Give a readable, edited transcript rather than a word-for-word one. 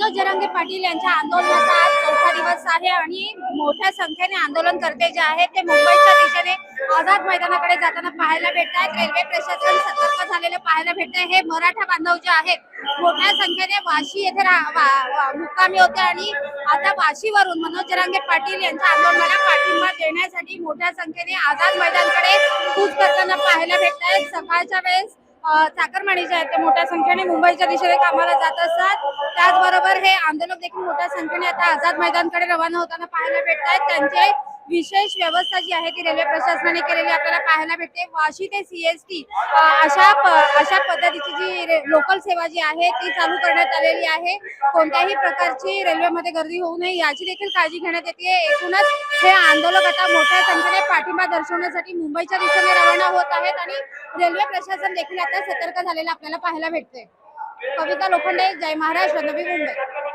मनोज जरांगे पाटील यांच्या आंदोलनाचा आज चौथा दिवस आहे आणि मोठ्या संख्येने आंदोलनकर्ते जे आहेत ते मुंबईच्या दिशेने आझाद मैदानाकडे जाताना पाहायला भेटत आहेत। रेल्वे प्रशासन सतर्क झालेलं पाहायला भेटतंय। हे मराठा बांधव जे आहेत मोठ्या संख्येने वाशी येथे मुक्कामी होते आणि आता वाशीवरून मनोज जरांगे पाटील यांच्या आंदोलनाला पाठिंबा देण्यासाठी मोठ्या संख्येने आझाद मैदानाकडे कूच करताना पाहायला भेटत आहेत। सकाळच्या वेळेस चाकरमानी जे आहेत ते मोठ्या संख्येने मुंबईच्या दिशेने कामाला जात असतात। त्याचबरोबर हे आंदोलक देखील मोठ्या संख्येने आता आझाद मैदानकडे रवाना होताना पाहायला भेटत आहेत। त्यांचे विशेष व्यवस्था जी आहे ती रेल्वे प्रशासनाने केलेली आपल्याला पाहायला भेटते। वाशी ते सीएसटी अशा पद्धतीची जी लोकल सेवा जी आहे ती चालू करण्यात आलेली आहे। कोणत्याही प्रकारची रेल्वेमध्ये गर्दी होऊ नये याची देखील काळजी घेण्यात येते। एकूणच हे आंदोलक आता मोठ्या संख्येने पाठिंबा दर्शवण्यासाठी मुंबईच्या दिशेने रवाना होत आहेत आणि रेल्वे प्रशासन देखील आता सतर्क झालेलं आपल्याला पाहायला भेटते। कविता लोखंडे, जय महाराष्ट्र, नवी मुंबई।